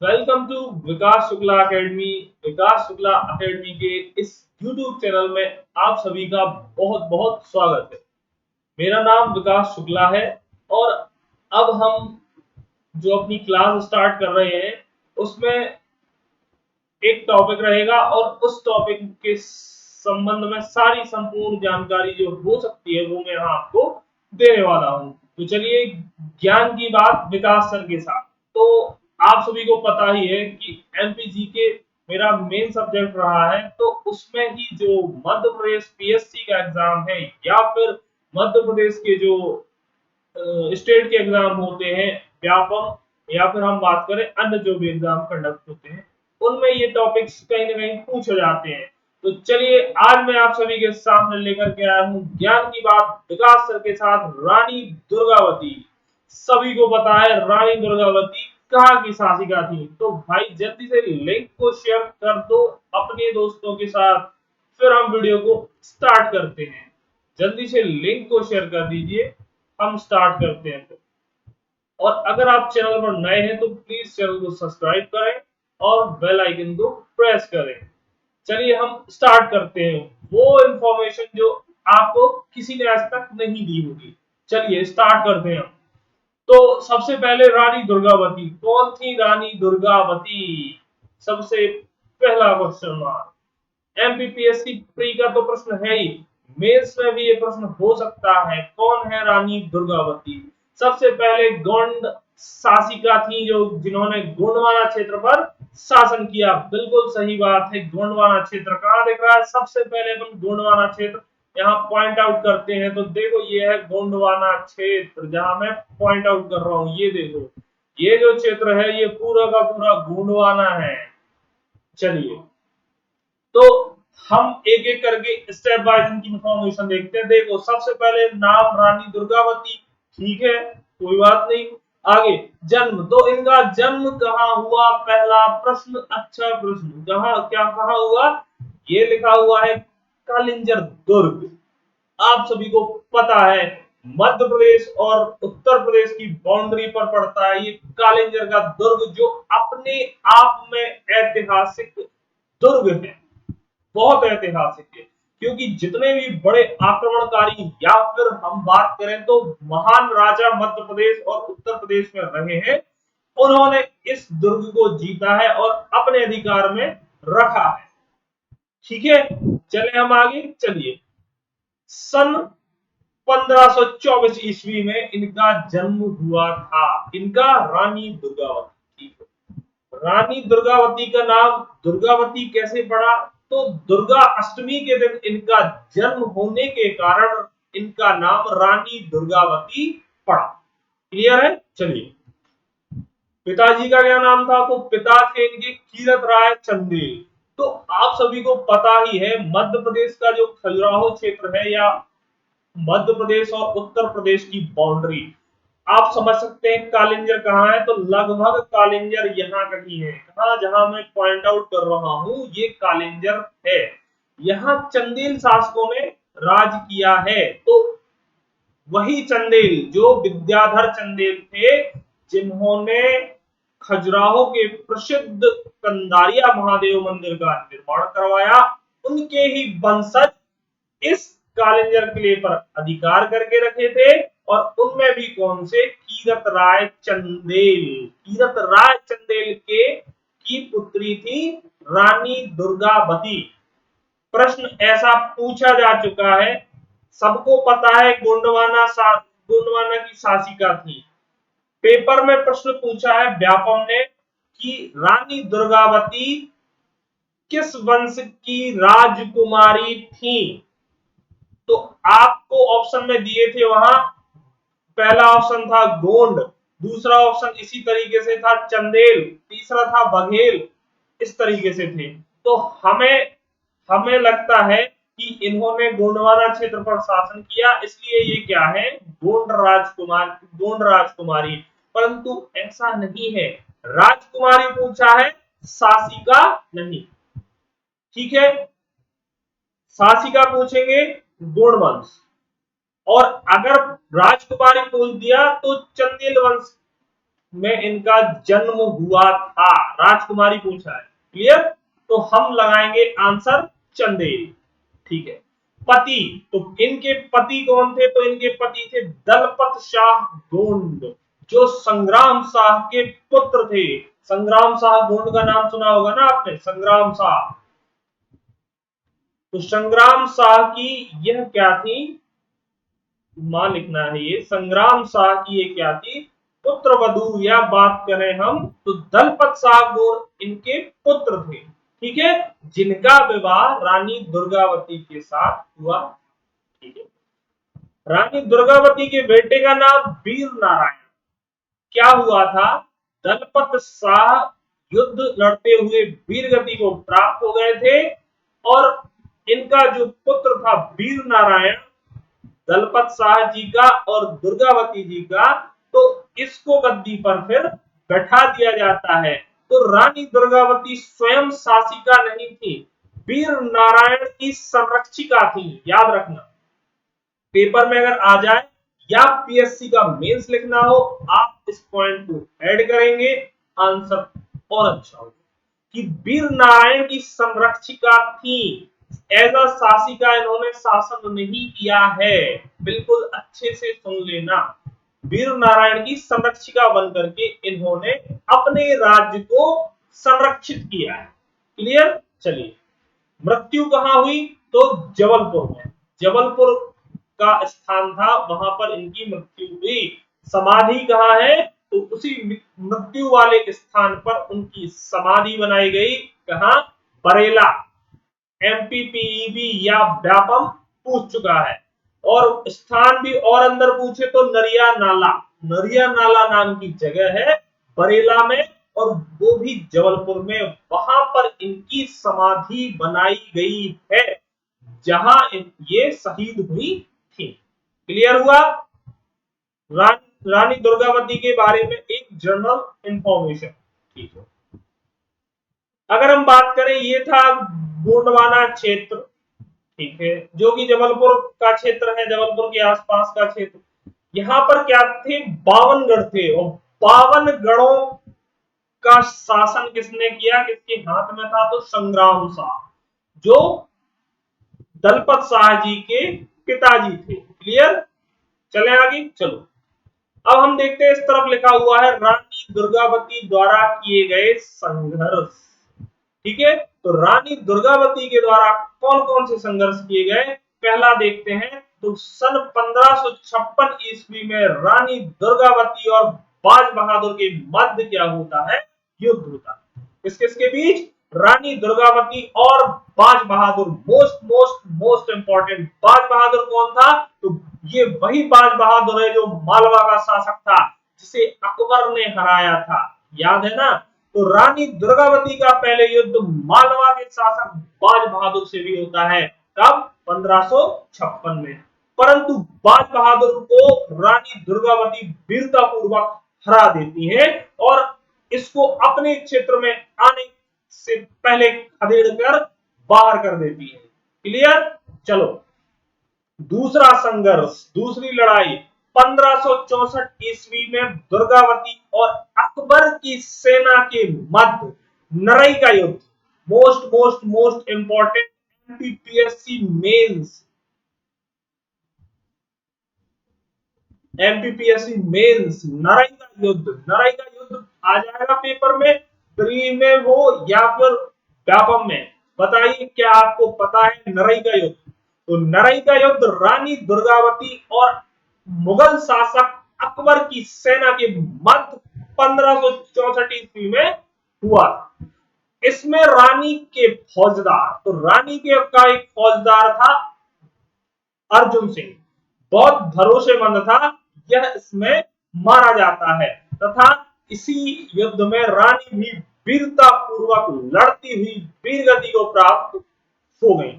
Welcome to Vikas Shukla academy. Vikas Shukla academy के इस YouTube channel में आप सभी का बहुत बहुत स्वागत है। मेरा नाम विकास शुक्ला है और अब हम जो अपनी क्लास स्टार्ट कर रहे हैं उसमें एक टॉपिक रहेगा और उस टॉपिक के संबंध में सारी संपूर्ण जानकारी जो हो सकती है वो मैं आपको देने वाला हूँ। तो चलिए, ज्ञान की बात विकास सर के साथ। तो आप सभी को पता ही है कि एमपीजी के मेरा मेन सब्जेक्ट रहा है, तो उसमें ही जो मध्य प्रदेश पीएससी का एग्जाम है या फिर मध्य प्रदेश के जो स्टेट के एग्जाम होते हैं, व्यापम, या फिर हम बात करें अन्य जो भी एग्जाम कंडक्ट होते हैं, उनमें ये टॉपिक्स कहीं ना कहीं पूछे जाते हैं। तो चलिए, आज मैं आप सभी के सामने लेकर के आया हूँ ज्ञान की बात विकास सर के साथ रानी दुर्गावती। सभी को पता है रानी दुर्गावती कहाँ की शासिका थी। तो भाई जल्दी से लिंक को शेयर कर दो अपने दोस्तों के साथ, फिर हम वीडियो को स्टार्ट करते हैं। जल्दी से लिंक को शेयर कर दीजिए, हम स्टार्ट करते हैं। और अगर आप चैनल पर नए हैं तो प्लीज चैनल को सब्सक्राइब करें और बेल आइकन को प्रेस करें। चलिए हम स्टार्ट करते हैं वो इंफॉर्मेशन जो आपको किसी ने आज तक नहीं दी होगी। चलिए स्टार्ट करते हैं। तो सबसे पहले रानी दुर्गावती कौन थी? रानी दुर्गावती सबसे पहला क्वेश्चन मार्क। एमपीपीएससी प्री का तो प्रश्न है ही, मेंस में भी ये प्रश्न हो सकता है। कौन है रानी दुर्गावती? सबसे पहले गोंड शासिका थी जो जिन्होंने गोंडवाना क्षेत्र पर शासन किया। बिल्कुल सही बात है। गोंडवाना क्षेत्र कहाँ दिख रहा है? सबसे पहले अपन गोंडवाना क्षेत्र यहाँ पॉइंट आउट करते हैं। तो देखो ये है गोंडवाना क्षेत्र जहां मैं पॉइंट आउट कर रहा हूँ। ये देखो, ये जो क्षेत्र है ये पूरा का पूरा गोंडवाना है। चलिए, तो हम एक एक करके स्टेप बाय इनकी इंफॉर्मेशन देखते हैं। देखो सबसे पहले नाम रानी दुर्गावती, ठीक है, कोई बात नहीं। आगे जन्म, तो इनका जन्म कहाँ हुआ? पहला प्रश्न, अच्छा प्रश्न, कहाँ क्या कहाँ हुआ? ये लिखा हुआ है कालिंजर दुर्ग। आप सभी को पता है मध्य प्रदेश और उत्तर प्रदेश की बाउंड्री पर पड़ता है ये कालिंजर का दुर्ग, जो अपने आप में ऐतिहासिक दुर्ग है। बहुत ऐतिहासिक है क्योंकि जितने भी बड़े आक्रमणकारी या फिर हम बात करें तो महान राजा मध्य प्रदेश और उत्तर प्रदेश में रहे हैं, उन्होंने इस दुर्ग को जीता है और अपने अधिकार में रखा है। ठीक है, चले हम आगे। चलिए, सन 1524 ईस्वी में इनका जन्म हुआ था। इनका रानी दुर्गावती। ठीक है, रानी दुर्गावती का नाम दुर्गावती कैसे पड़ा? तो दुर्गा अष्टमी के दिन इनका जन्म होने के कारण इनका नाम रानी दुर्गावती पड़ा। क्लियर है? चलिए, पिताजी का क्या नाम था? तो पिता थे इनके कीरत राय चंदेल। तो आप सभी को पता ही है मध्य प्रदेश का जो खजुराहो क्षेत्र है या मध्य प्रदेश और उत्तर प्रदेश की बाउंड्री, आप समझ सकते हैं कालिंजर कहाँ है। तो लगभग कालिंजर यहाँ कहीं है। कहाँ? जहां मैं पॉइंट आउट कर रहा हूं ये कालिंजर है। यहाँ चंदेल शासकों ने राज किया है। तो वही चंदेल जो विद्याधर चंदेल थे जिन्होंने खजुराहो के प्रसिद्ध कंदारिया महादेव मंदिर का निर्माण करवाया, उनके ही वंशज इस कालिंजर किले पर अधिकार करके रखे थे। और उनमें भी कौन से? कीरत राय चंदेल। कीरत राय चंदेल के की पुत्री थी रानी दुर्गावती। प्रश्न ऐसा पूछा जा चुका है, सबको पता है गोंडवाना की शासिका थी। पेपर में प्रश्न पूछा है व्यापम ने कि रानी दुर्गावती किस वंश की राजकुमारी थी? तो आपको ऑप्शन में दिए थे वहां, पहला ऑप्शन था गोंड, दूसरा ऑप्शन इसी तरीके से था चंदेल, तीसरा था बघेल, इस तरीके से थे। तो हमें हमें लगता है कि इन्होंने गोंडवाना क्षेत्र पर शासन किया, इसलिए ये क्या है? गोंड राजकुमारी। परंतु ऐसा नहीं है, राजकुमारी पूछा है, शासिका नहीं। ठीक है, शासिका पूछेंगे गोंड वंश, और अगर राजकुमारी पूछ दिया तो चंदेल वंश में इनका जन्म हुआ था? राजकुमारी पूछा है। क्लियर? तो हम लगाएंगे आंसर चंदेरी। ठीक है। पति, तो इनके पति कौन थे? तो इनके पति थे दलपत शाह गोंड, जो संग्राम शाह के पुत्र थे। संग्राम शाह गोंड का नाम सुना होगा ना आपने, संग्राम शाह। तो संग्राम शाह की यह क्या थी, मां लिखना है ये, संग्राम शाह की ये क्या थी, पुत्र वधू, या बात करें हम तो दलपत शाह गोंड इनके पुत्र थे। ठीक है, जिनका विवाह रानी दुर्गावती के साथ हुआ। ठीक है। रानी दुर्गावती के बेटे का नाम वीर नारायण। क्या हुआ था, दलपत शाह युद्ध लड़ते हुए वीरगति को प्राप्त हो गए थे, और इनका जो पुत्र था वीर नारायण, दलपत शाह जी का और दुर्गावती जी का, तो इसको गद्दी पर फिर बैठा दिया जाता है। तो रानी दुर्गावती स्वयं शासिका नहीं थी, वीर नारायण की संरक्षिका थी, याद रखना। पेपर में अगर आ जाए या पीएससी का मेंस लिखना हो, आप इस पॉइंट को ऐड करेंगे, आंसर और अच्छा होगा कि वीर नारायण की संरक्षिका थी। एज अ शासिका इन्होंने शासन नहीं किया है, बिल्कुल अच्छे से सुन लेना। वीर नारायण की संरक्षिका बनकर के इन्होंने अपने राज्य को संरक्षित किया है। क्लियर? चलिए, मृत्यु कहां हुई? तो जबलपुर में, जबलपुर का स्थान था, वहां पर इनकी मृत्यु हुई। समाधि कहां है? तो उसी मृत्यु वाले स्थान पर उनकी समाधि बनाई गई। कहां? बरेला। एमपीपीईबी या व्यापम पूछ चुका है। और स्थान भी और अंदर पूछे तो नरिया नाला, नरिया नाला नाम की जगह है बरेला में, और वो भी जबलपुर में। वहां पर इनकी समाधि बनाई गई है, जहां ये शहीद हुई थी। क्लियर हुआ? रानी दुर्गावती के बारे में एक जनरल इंफॉर्मेशन। ठीक है। अगर हम बात करें, ये था गोंडवाना क्षेत्र, ठीक है, जो कि जबलपुर का क्षेत्र है, जबलपुर के आसपास का क्षेत्र। यहाँ पर क्या थे? 52 गढ़ थे, और 52 गढ़ों का शासन किसने किया? किसके हाथ में था? तो संग्राम शाह, जो दलपत शाह जी के पिताजी थे। क्लियर? चले आगे, चलो। अब हम देखते हैं, इस तरफ लिखा हुआ है रानी दुर्गावती द्वारा किए गए संघर्ष। ठीक है, तो रानी दुर्गावती के द्वारा कौन कौन से संघर्ष किए गए, पहला देखते हैं। तो सन 1556 ईस्वी में रानी दुर्गावती और बाज बहादुर के मध्य क्या होता है? युद्ध होता है। किस किस के बीच? रानी दुर्गावती और बाज बहादुर। मोस्ट मोस्ट मोस्ट इंपॉर्टेंट, बाज बहादुर कौन था? तो ये वही बाज बहादुर है जो मालवा का शासक था, जिसे अकबर ने हराया था, याद है ना। तो रानी दुर्गावती का पहले युद्ध मालवा के शासक बाज बहादुर से भी होता है। कब? 1556 में। परंतु बाज बहादुर को रानी दुर्गावती वीरता पूर्वक हरा देती है, और इसको अपने क्षेत्र में आने से पहले खदेड़ कर बाहर कर देती है। क्लियर? चलो, दूसरा संघर्ष, दूसरी लड़ाई 1564 ईस्वी में दुर्गावती और अकबर की सेना के मध्य नरई का युद्ध। Most most most important, MPPSC mains, MPPSC mains, Narai का युद्ध। नरई का युद्ध आ जाएगा पेपर में, प्री में हो या फिर व्यापम में। बताइए, क्या आपको पता है नरई का युद्ध? तो नरई का युद्ध रानी दुर्गावती और मुगल शासक अकबर की सेना के मध्य 1564 ईस्वी में हुआ। इसमें रानी के फौजदार, तो रानी के का एक फौजदार था अर्जुन सिंह, बहुत भरोसेमंद था, यह इसमें मारा जाता है। तथा इसी युद्ध में रानी भी वीरता पूर्वक लड़ती हुई वीरगति को प्राप्त हो गई।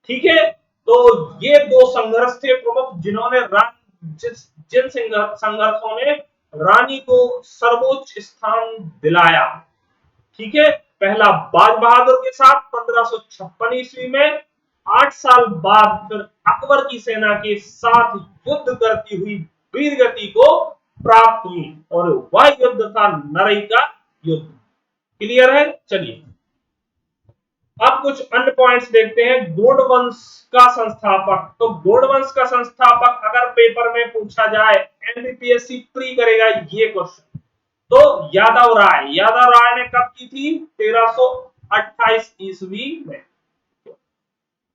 ठीक है, तो ये दो संघर्ष थे प्रमुख, जिन्होंने जिन संघर्षों ने रानी को सर्वोच्च स्थान दिलाया। ठीक है, पहला बाज बहादुर के साथ 1556 ईस्वी में, 8 साल बाद फिर अकबर की सेना के साथ युद्ध करती हुई वीरगति को प्राप्त हुई और वह युद्ध था नरई का युद्ध। क्लियर है? चलिए अब कुछ अन्य पॉइंट्स देखते हैं। गौड़ वंश का संस्थापक, तो गौड़ वंश का संस्थापक अगर पेपर में पूछा जाए, एनपीपीएससी प्री करेगा ये क्वेश्चन, तो यादव राय ने कब की थी? 1328 ईस्वी में।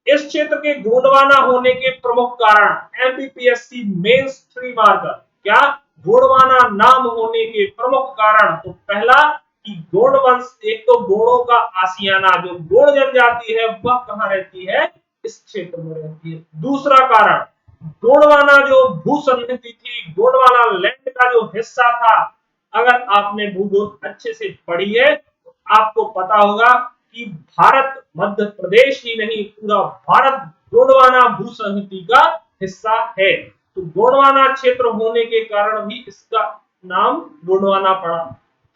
इस क्षेत्र के गोंडवाना होने के प्रमुख कारण एमपीपीएससी मेंस 3 मार्कर, क्या गोंडवाना नाम होने के प्रमुख कारण? तो पहला कि गोंड वंश, एक तो गोंडों का आसियाना, जो गोंड जनजाति है वह कहां रहती है? इस क्षेत्र में रहती है। दूसरा कारण, गोंडवाना जो भूसंहति थी, गोंडवाना लैंड का जो हिस्सा था, अगर आपने भूगोल अच्छे से पढ़ी है तो आपको पता होगा कि भारत, मध्य प्रदेश ही नहीं पूरा भारत गोंडवाना भूसंहति का हिस्सा है। तो गोंडवाना क्षेत्र होने के कारण भी इसका नाम गोंडवाना पड़ा।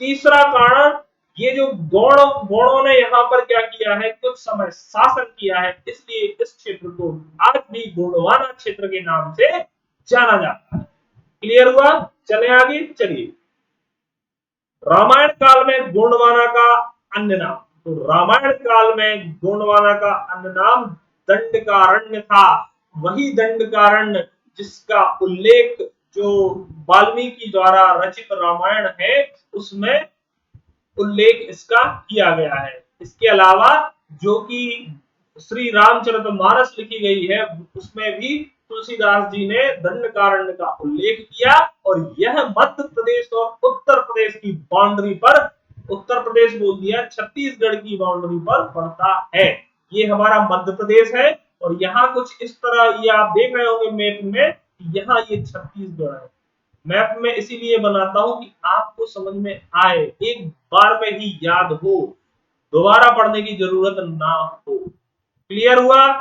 तीसरा कारण, ये जो गौड़ों ने यहाँ पर क्या किया है? कुछ समय शासन किया है, इसलिए इस क्षेत्र को आज भी गोंडवाना क्षेत्र के नाम से जाना जाता है। क्लियर हुआ? चले आगे। चलिए रामायण काल में गोंडवाना का अन्य नाम, तो रामायण काल में गोंडवाना का अन्य नाम दंडकारण्य था। वही दंडकारण्य जिसका उल्लेख जो वाल्मीकि द्वारा रचित रामायण है उसमें उल्लेख इसका किया गया है। इसके अलावा जो कि श्री रामचरितमानस लिखी गई है उसमें भी तुलसीदास जी ने दंडकारण्य का उल्लेख किया, और यह मध्य प्रदेश और उत्तर प्रदेश की बाउंड्री पर, उत्तर प्रदेश बोल दिया, छत्तीसगढ़ की बाउंड्री पर पड़ता है। ये हमारा मध्य प्रदेश है और यहाँ कुछ इस तरह ये आप देख रहे होंगे मैप में, यहाँ ये छत्तीसगढ़ है। मैप में इसीलिए बनाता हूं कि आपको समझ में आए, एक बार में ही याद हो, दोबारा पढ़ने की जरूरत ना हो। क्लियर हुआ?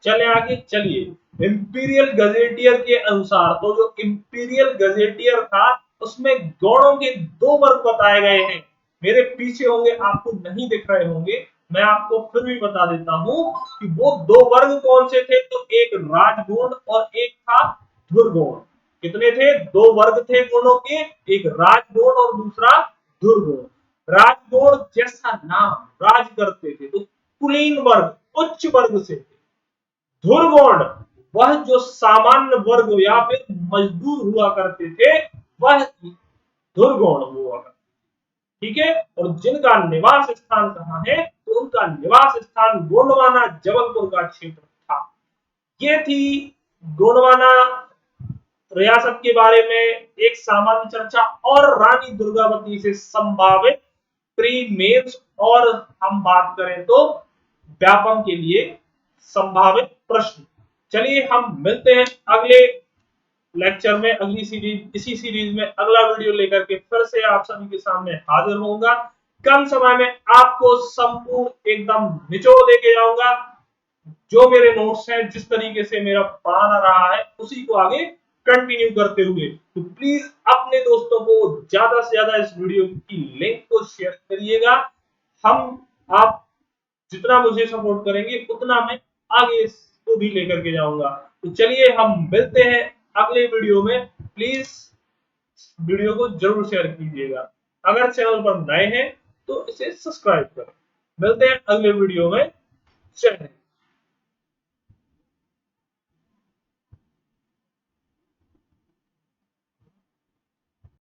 चले आगे। चलिए इंपीरियल गजेटियर के अनुसार, तो जो इंपीरियल गजेटियर था उसमें गौड़ों के 2 वर्ग बताए गए हैं। मेरे पीछे होंगे, आपको नहीं दिख रहे होंगे, मैं आपको फिर भी बता देता हूं कि वो 2 वर्ग कौन से थे। तो एक राजगौड़ और एक था धुरगौड़। कितने थे? 2 वर्ग थे गोंडों के, एक राजगौड़ और दूसरा धुरगौड़। राजगौड़ जैसा नाम, राज करते थे, तो कुलीन वर्ग, उच्च वर्ग से थे। धुरगौड़ वह जो सामान्य वर्ग या फिर मजदूर हुआ करते थे, वह धुरगौड़ हुआ करते। ठीक है? और जिनका निवास स्थान कहाँ है? तो उनका निवास स्थान गोंडवाना जबलपुर का क्षेत्र था। ये थी गोंडवाना रियासत के बारे में एक सामान्य चर्चा, और रानी दुर्गावती से संभावित प्री मेंस, और हम बात करें तो व्यापम के लिए संभावित प्रश्न। चलिए हम मिलते हैं अगले लेक्चर में, अगली सीरीज, इसी सीरीज में अगला वीडियो लेकर के फिर से आप सभी के सामने हाजिर होऊंगा। कम समय में आपको संपूर्ण एकदम निचोड़ देके जाऊंगा। जो मेरे नोट्स हैं, जिस तरीके से मेरा पढ़ाना रहा है उसी को आगे कंटिन्यू करते हुए, तो प्लीज अपने दोस्तों को ज्यादा से ज्यादा इस वीडियो की लिंक को शेयर करिएगा। आप जितना मुझे सपोर्ट करेंगे उतना मैं आगे इसको भी लेकर के जाऊंगा। तो चलिए हम मिलते हैं अगले वीडियो में। प्लीज वीडियो को जरूर शेयर कीजिएगा। अगर चैनल पर नए हैं तो इसे सब्सक्राइब करें। मिलते हैं अगले वीडियो में। जय हिंद।